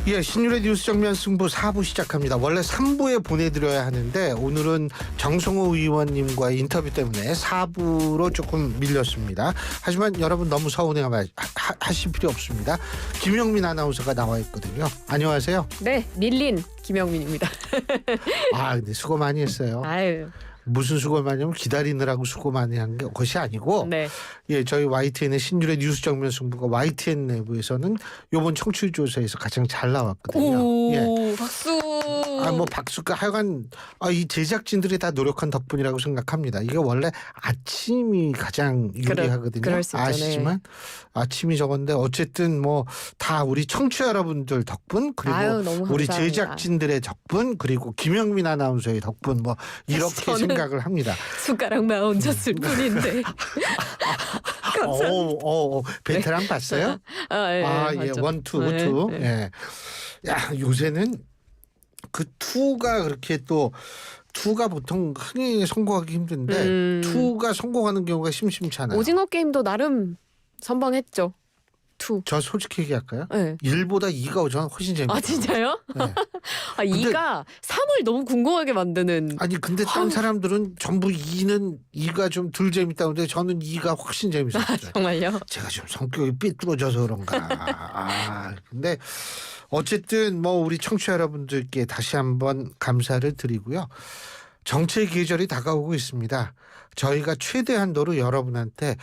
예, 신율의 뉴스 정면 승부 4부 시작합니다. 원래 3부에 보내드려야 하는데 오늘은 정성호 의원님과의 인터뷰 때문에 4부로 조금 밀렸습니다. 하지만 여러분 너무 서운해하실 필요 없습니다. 김영민 아나운서가 나와 있거든요. 안녕하세요. 네, 밀린 김영민입니다. 근데 수고 많이 했어요. 아유. 무슨 수고 많이 하면 기다리느라고 수고 많이 한 것이 아니고 네. 예, 저희 YTN의 신율의 뉴스 정면 승부가 YTN 내부에서는 이번 청취율 조사에서 가장 잘 나왔거든요. 오, 예. 박수. 박수가 하여간 이 제작진들이 다 노력한 덕분이라고 생각합니다. 이게 원래 아침이 가장 유리하거든요. 그럴 수 있죠. 아시지만 아침이 적은데 어쨌든 뭐 다 우리 청취자 여러분들 덕분 그리고 너무 우리 감사합니다. 제작진들의 덕분 그리고 김영민 아나운서의 덕분 뭐 이렇게 생각을 합니다. 숟가락만 얹었을 뿐인데. 감사합니다. 베테랑 봤어요? 예, 원투. 네. 예. 야, 요새는 그 투가 그렇게 또 투가 보통 흔히 성공하기 힘든데 투가 성공하는 경우가 심심치 않아요. 오징어 게임도 나름 선방했죠. 투. 저 솔직히 얘기할까요? 네. 1보다 2가 저는 훨씬 재밌어요. 진짜요? 네. 2가 3을 너무 궁금하게 만드는. 근데 다른 사람들은 전부 2가 좀 덜 재밌다는데 저는 2가 훨씬 재밌었어요. 정말요? 제가 좀 성격이 삐뚤어져서 그런가. 근데 어쨌든 뭐 우리 청취자 여러분들께 다시 한번 감사를 드리고요. 정치의 계절이 다가오고 있습니다. 저희가 최대한도로 여러분한테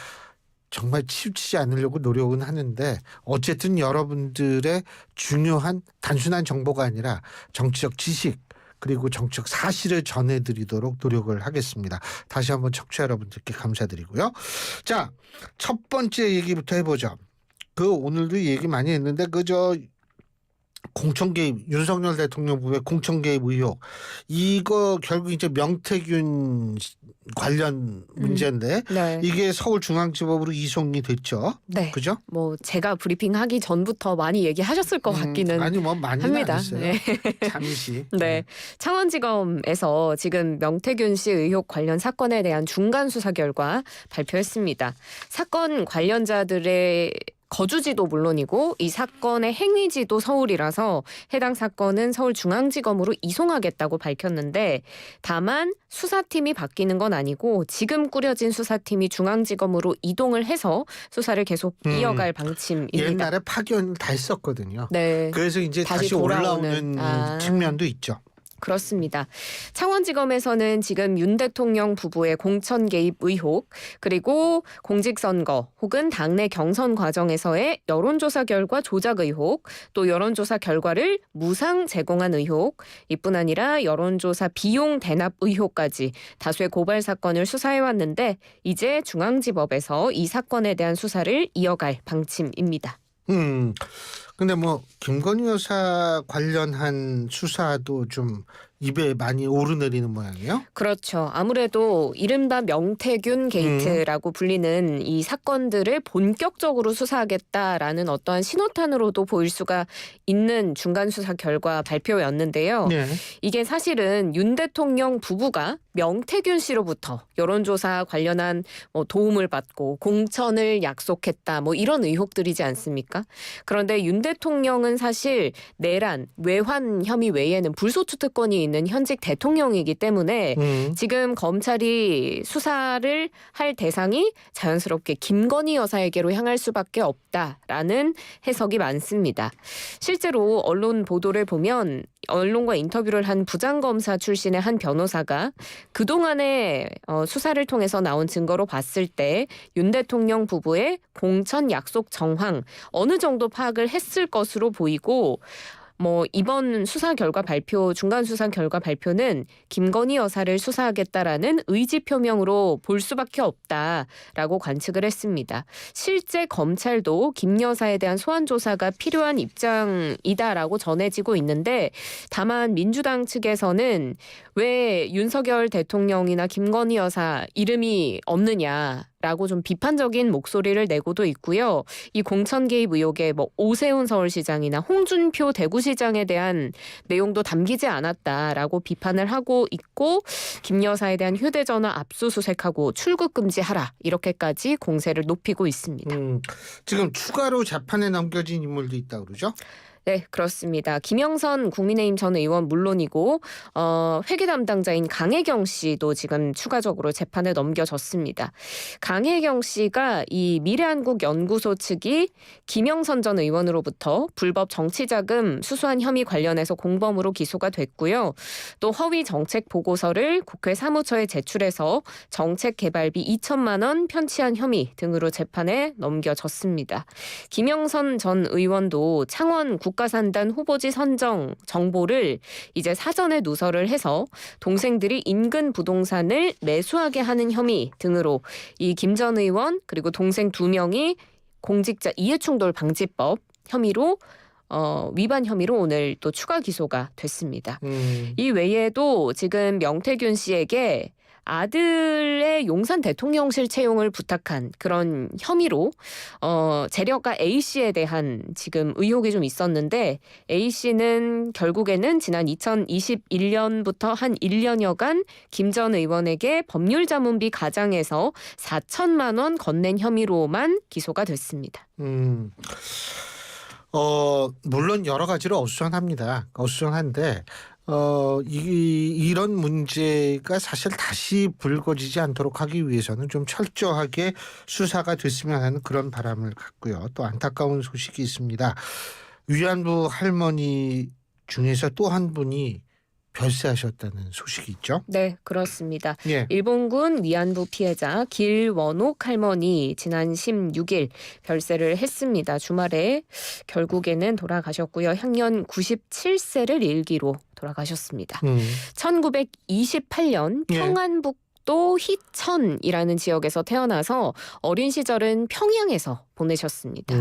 정말 치우치지 않으려고 노력은 하는데 어쨌든 여러분들의 중요한 단순한 정보가 아니라 정치적 지식 그리고 정치적 사실을 전해드리도록 노력을 하겠습니다. 다시 한번 청취자 여러분들께 감사드리고요. 자, 첫 번째 얘기부터 해보죠. 오늘도 얘기 많이 했는데 공천 개입, 윤석열 대통령 부부의 공천 개입 의혹. 이거 결국 이제 명태균 관련 문제인데 네. 이게 서울중앙지법으로 이송이 됐죠. 네. 그죠? 뭐 제가 브리핑하기 전부터 많이 얘기하셨을 것 같기는 많이는 합니다. 안 했어요. 네. 잠시. 네. 창원지검에서 지금 명태균 씨 의혹 관련 사건에 대한 중간 수사 결과 발표했습니다. 사건 관련자들의 거주지도 물론이고 이 사건의 행위지도 서울이라서 해당 사건은 서울중앙지검으로 이송하겠다고 밝혔는데 다만 수사팀이 바뀌는 건 아니고 지금 꾸려진 수사팀이 중앙지검으로 이동을 해서 수사를 계속 이어갈 방침입니다. 옛날에 파견 다 했었거든요. 네. 그래서 이제 다시 올라오는 측면도 있죠. 그렇습니다. 창원지검에서는 지금 윤 대통령 부부의 공천 개입 의혹 그리고 공직선거 혹은 당내 경선 과정에서의 여론조사 결과 조작 의혹 또 여론조사 결과를 무상 제공한 의혹 이뿐 아니라 여론조사 비용 대납 의혹까지 다수의 고발 사건을 수사해왔는데 이제 중앙지법에서 이 사건에 대한 수사를 이어갈 방침입니다. 근데 김건희 여사 관련한 수사도 좀 입에 많이 오르내리는 모양이에요? 그렇죠. 아무래도 이른바 명태균 게이트라고 불리는 이 사건들을 본격적으로 수사하겠다라는 어떠한 신호탄으로도 보일 수가 있는 중간 수사 결과 발표였는데요. 네. 이게 사실은 윤 대통령 부부가 명태균 씨로부터 여론조사 관련한 도움을 받고 공천을 약속했다 이런 의혹들이지 않습니까? 그런데 윤 대통령은 사실 내란, 외환 혐의 외에는 불소추 특권이 있는 현직 대통령이기 때문에 지금 검찰이 수사를 할 대상이 자연스럽게 김건희 여사에게로 향할 수밖에 없다라는 해석이 많습니다. 실제로 언론 보도를 보면 언론과 인터뷰를 한 부장검사 출신의 한 변호사가 그동안의 수사를 통해서 나온 증거로 봤을 때 윤 대통령 부부의 공천 약속 정황 어느 정도 파악을 했을 것으로 보이고 이번 수사 결과 발표, 중간 수사 결과 발표는 김건희 여사를 수사하겠다라는 의지 표명으로 볼 수밖에 없다라고 관측을 했습니다. 실제 검찰도 김 여사에 대한 소환 조사가 필요한 입장이다라고 전해지고 있는데 다만 민주당 측에서는 왜 윤석열 대통령이나 김건희 여사 이름이 없느냐 라고 좀 비판적인 목소리를 내고도 있고요. 이 공천 개입 의혹에 오세훈 서울시장이나 홍준표 대구시장에 대한 내용도 담기지 않았다라고 비판을 하고 있고 김 여사에 대한 휴대전화 압수수색하고 출국 금지하라 이렇게까지 공세를 높이고 있습니다. 지금 추가로 재판에 넘겨진 인물도 있다고 그러죠? 네, 그렇습니다. 김영선 국민의힘 전 의원 물론이고 회계 담당자인 강혜경 씨도 지금 추가적으로 재판에 넘겨졌습니다. 강혜경 씨가 이 미래한국연구소 측이 김영선 전 의원으로부터 불법 정치자금 수수한 혐의 관련해서 공범으로 기소가 됐고요. 또 허위 정책 보고서를 국회 사무처에 제출해서 정책 개발비 2천만 원 편취한 혐의 등으로 재판에 넘겨졌습니다. 김영선 전 의원도 창원 국가산단 후보지 선정 정보를 이제 사전에 누설을 해서 동생들이 인근 부동산을 매수하게 하는 혐의 등으로 이 김 전 의원 그리고 동생 2명이 공직자 이해충돌 방지법 혐의로 위반 혐의로 오늘 또 추가 기소가 됐습니다. 이 외에도 지금 명태균 씨에게 아들의 용산 대통령실 채용을 부탁한 그런 혐의로 재력가 A 씨에 대한 지금 의혹이 좀 있었는데 A 씨는 결국에는 지난 2021년부터 한 1년여간 김 전 의원에게 법률자문비 가장에서 4천만 원 건넨 혐의로만 기소가 됐습니다. 물론 여러 가지로 어수선합니다. 어수선한데 이런 문제가 사실 다시 불거지지 않도록 하기 위해서는 좀 철저하게 수사가 됐으면 하는 그런 바람을 갖고요. 또 안타까운 소식이 있습니다. 위안부 할머니 중에서 또 한 분이 별세하셨다는 소식이 있죠. 네, 그렇습니다. 예. 일본군 위안부 피해자 길원옥 할머니 지난 16일 별세를 했습니다. 주말에 결국에는 돌아가셨고요. 향년 97세를 일기로 돌아가셨습니다. 1928년 예. 평안북도 희천이라는 지역에서 태어나서 어린 시절은 평양에서 보내셨습니다.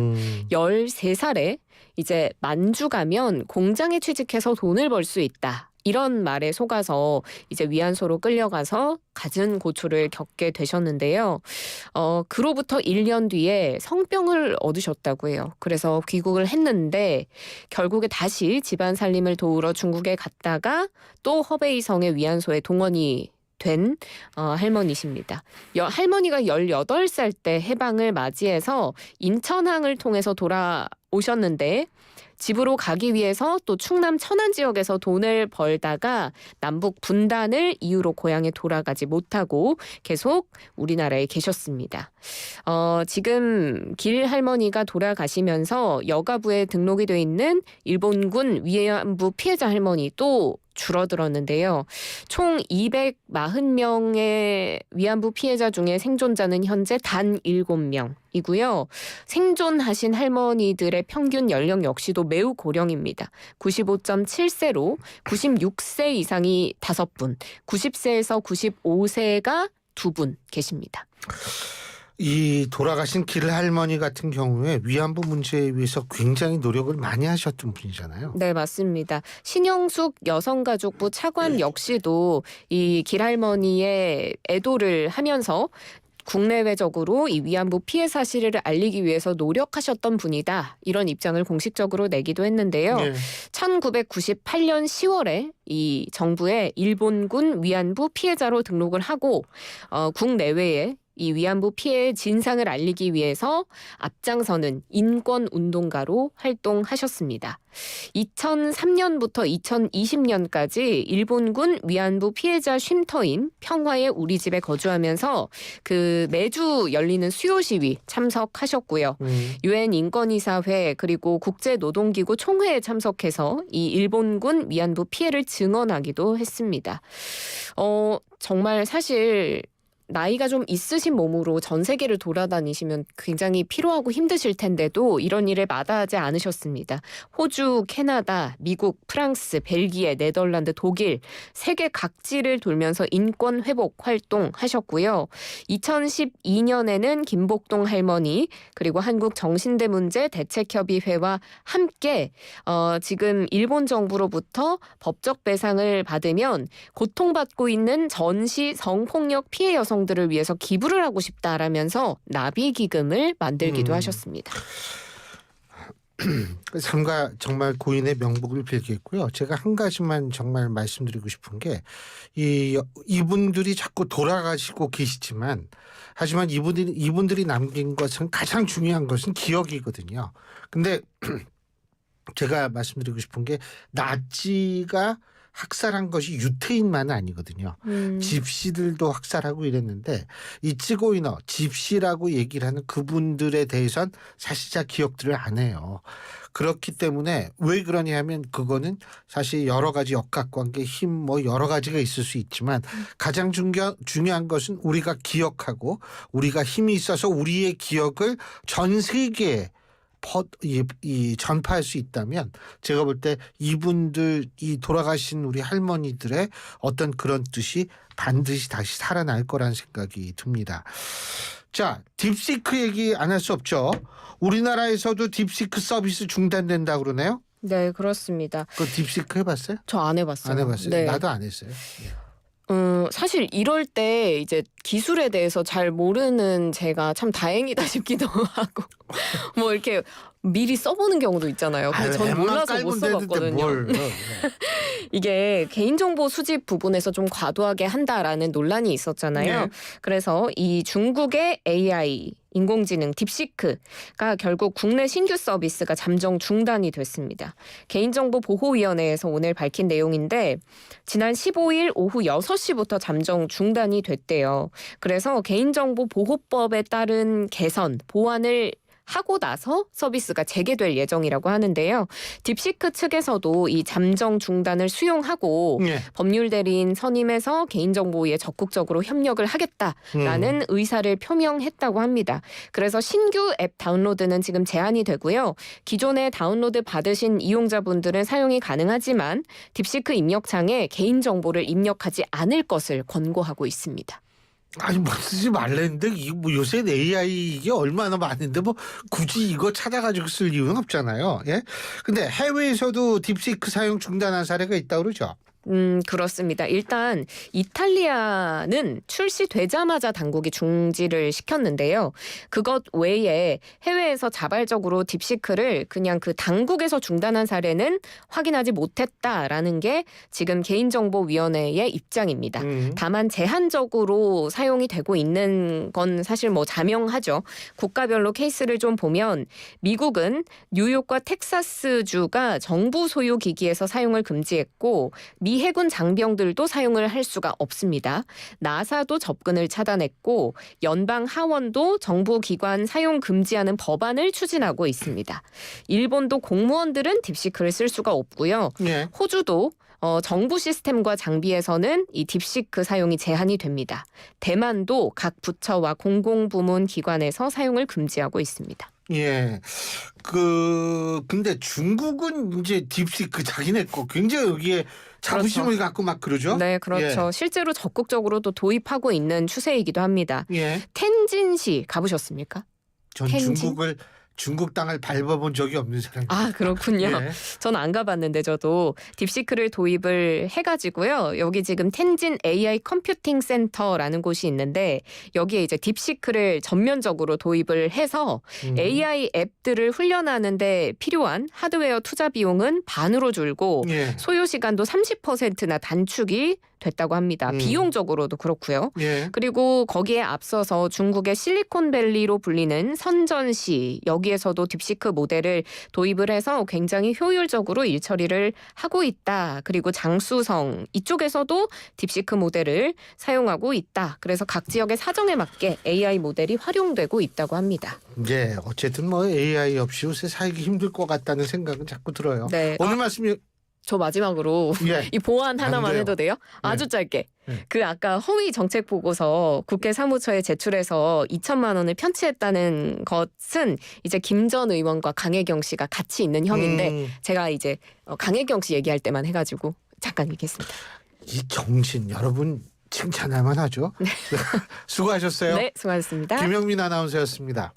13살에 이제 만주 가면 공장에 취직해서 돈을 벌 수 있다. 이런 말에 속아서 이제 위안소로 끌려가서 갖은 고초를 겪게 되셨는데요. 그로부터 1년 뒤에 성병을 얻으셨다고 해요. 그래서 귀국을 했는데 결국에 다시 집안 살림을 도우러 중국에 갔다가 또 허베이성의 위안소에 동원이 된 할머니십니다. 할머니가 18살 때 해방을 맞이해서 인천항을 통해서 돌아오셨는데 집으로 가기 위해서 또 충남 천안 지역에서 돈을 벌다가 남북 분단을 이유로 고향에 돌아가지 못하고 계속 우리나라에 계셨습니다. 지금 길 할머니가 돌아가시면서 여가부에 등록이 돼 있는 일본군 위안부 피해자 할머니 또 줄어들었는데요. 총 240명의 위안부 피해자 중에 생존자는 현재 단 7명이고요. 생존하신 할머니들의 평균 연령 역시도 매우 고령입니다. 95.7세로 96세 이상이 5분, 90세에서 95세가 2분 계십니다. 이 돌아가신 길 할머니 같은 경우에 위안부 문제에 위해서 굉장히 노력을 많이 하셨던 분이잖아요. 네, 맞습니다. 신영숙 여성가족부 차관 역시도 이 길 할머니의 애도를 하면서 국내외적으로 이 위안부 피해 사실을 알리기 위해서 노력하셨던 분이다. 이런 입장을 공식적으로 내기도 했는데요. 네. 1998년 10월에 이 정부에 일본군 위안부 피해자로 등록을 하고 국내외에 이 위안부 피해의 진상을 알리기 위해서 앞장서는 인권운동가로 활동하셨습니다. 2003년부터 2020년까지 일본군 위안부 피해자 쉼터인 평화의 우리 집에 거주하면서 그 매주 열리는 수요 시위 참석하셨고요. 유엔 인권이사회 그리고 국제노동기구 총회에 참석해서 이 일본군 위안부 피해를 증언하기도 했습니다. 정말 사실 나이가 좀 있으신 몸으로 전 세계를 돌아다니시면 굉장히 피로하고 힘드실 텐데도 이런 일을 마다하지 않으셨습니다. 호주, 캐나다, 미국, 프랑스, 벨기에, 네덜란드, 독일 세계 각지를 돌면서 인권 회복 활동하셨고요. 2012년에는 김복동 할머니 그리고 한국정신대문제 대책협의회와 함께 지금 일본 정부로부터 법적 배상을 받으면 고통받고 있는 전시 성폭력 피해 여성들을 위해서 기부를 하고 싶다라면서 나비 기금을 만들기도 하셨습니다. 정말 고인의 명복을 빌겠고요. 제가 한 가지만 정말 말씀드리고 싶은 게 이분들이 자꾸 돌아가시고 계시지만 하지만 이분들이 남긴 것은 가장 중요한 것은 기억이거든요. 근데 제가 말씀드리고 싶은 게 나치가 학살한 것이 유태인만은 아니거든요. 집시들도 학살하고 이랬는데 이 찌고이너 집시라고 얘기를 하는 그분들에 대해선 사실 잘 기억들을 안 해요. 그렇기 때문에 왜 그러냐 하면 그거는 사실 여러 가지 역학관계 힘 뭐 여러 가지가 있을 수 있지만 가장 중요한 것은 우리가 기억하고 우리가 힘이 있어서 우리의 기억을 전 세계에 전파할 수 있다면 제가 볼 때 이분들 이 돌아가신 우리 할머니들의 어떤 그런 뜻이 반드시 다시 살아날 거란 생각이 듭니다. 자, 딥시크 얘기 안 할 수 없죠. 우리나라에서도 딥시크 서비스 중단된다 그러네요. 네, 그렇습니다. 그 딥시크 해봤어요? 저 안 해봤어요. 안 해봤어요. 네. 나도 안 했어요. 사실 이럴 때 이제 기술에 대해서 잘 모르는 제가 참 다행이다 싶기도 하고 뭐 이렇게 미리 써보는 경우도 있잖아요. 근데 전 몰라서 못 써봤거든요. 이게 개인정보 수집 부분에서 좀 과도하게 한다라는 논란이 있었잖아요. 네. 그래서 이 중국의 AI 인공지능 딥시크가 결국 국내 신규 서비스가 잠정 중단이 됐습니다. 개인정보보호위원회에서 오늘 밝힌 내용인데 지난 15일 오후 6시부터 잠정 중단이 됐대요. 그래서 개인정보보호법에 따른 개선, 보완을 하고 나서 서비스가 재개될 예정이라고 하는데요. 딥시크 측에서도 이 잠정 중단을 수용하고 네. 법률 대리인 선임해서 개인정보에 적극적으로 협력을 하겠다라는 의사를 표명했다고 합니다. 그래서 신규 앱 다운로드는 지금 제한이 되고요. 기존에 다운로드 받으신 이용자분들은 사용이 가능하지만 딥시크 입력창에 개인정보를 입력하지 않을 것을 권고하고 있습니다. 아니 뭐 쓰지 말랬는데 이거 뭐 요새 AI 이게 얼마나 많은데 뭐 굳이 이거 찾아가지고 쓸 이유는 없잖아요. 예? 근데 해외에서도 딥시크 사용 중단한 사례가 있다고 그러죠. 그렇습니다. 일단 이탈리아는 출시되자마자 당국이 중지를 시켰는데요. 그것 외에 해외에서 자발적으로 딥시크를 그냥 그 당국에서 중단한 사례는 확인하지 못했다라는 게 지금 개인정보위원회의 입장입니다. 다만 제한적으로 사용이 되고 있는 건 사실 뭐 자명하죠. 국가별로 케이스를 좀 보면 미국은 뉴욕과 텍사스주가 정부 소유 기기에서 사용을 금지했고 미 해군 장병들도 사용을 할 수가 없습니다. 나사도 접근을 차단했고 연방 하원도 정부 기관 사용 금지하는 법안을 추진하고 있습니다. 일본도 공무원들은 딥시크를 쓸 수가 없고요. 네. 호주도 정부 시스템과 장비에서는 이 딥시크 사용이 제한이 됩니다. 대만도 각 부처와 공공부문 기관에서 사용을 금지하고 있습니다. 예. 근데 중국은 이제 딥시크 자기네 거 굉장히 여기에 자부심을 그렇죠. 갖고 막 그러죠? 네, 그렇죠. 예. 실제로 적극적으로도 도입하고 있는 추세이기도 합니다. 예. 텐진시 가보셨습니까? 전 텐진? 중국 땅을 밟아본 적이 없는 사람입니다. 아, 그렇군요. 예. 저는 안 가봤는데 저도 딥시크를 도입을 해가지고요. 여기 지금 텐진 AI 컴퓨팅 센터라는 곳이 있는데 여기에 이제 딥시크를 전면적으로 도입을 해서 AI 앱들을 훈련하는데 필요한 하드웨어 투자 비용은 반으로 줄고 예. 소요 시간도 30%나 단축이 됐다고 합니다. 비용적으로도 그렇고요. 예. 그리고 거기에 앞서서 중국의 실리콘밸리로 불리는 선전시 여기에서도 딥시크 모델을 도입을 해서 굉장히 효율적으로 일 처리를 하고 있다. 그리고 장수성 이쪽에서도 딥시크 모델을 사용하고 있다. 그래서 각 지역의 사정에 맞게 AI 모델이 활용되고 있다고 합니다. 예. 어쨌든 뭐 AI 없이 요새 살기 힘들 것 같다는 생각은 자꾸 들어요. 네. 오늘 말씀이 저 마지막으로 예. 이 보안 하나만 돼요. 해도 돼요? 아주 짧게. 네. 그 아까 허위 정책 보고서 국회 사무처에 제출해서 2천만 원을 편취했다는 것은 이제 김 전 의원과 강혜경 씨가 같이 있는 혐의인데 제가 이제 강혜경 씨 얘기할 때만 해가지고 잠깐 얘기했습니다. 이 정신 여러분 칭찬할 만하죠. 수고하셨어요. 네, 수고하셨습니다. 김영민 아나운서였습니다.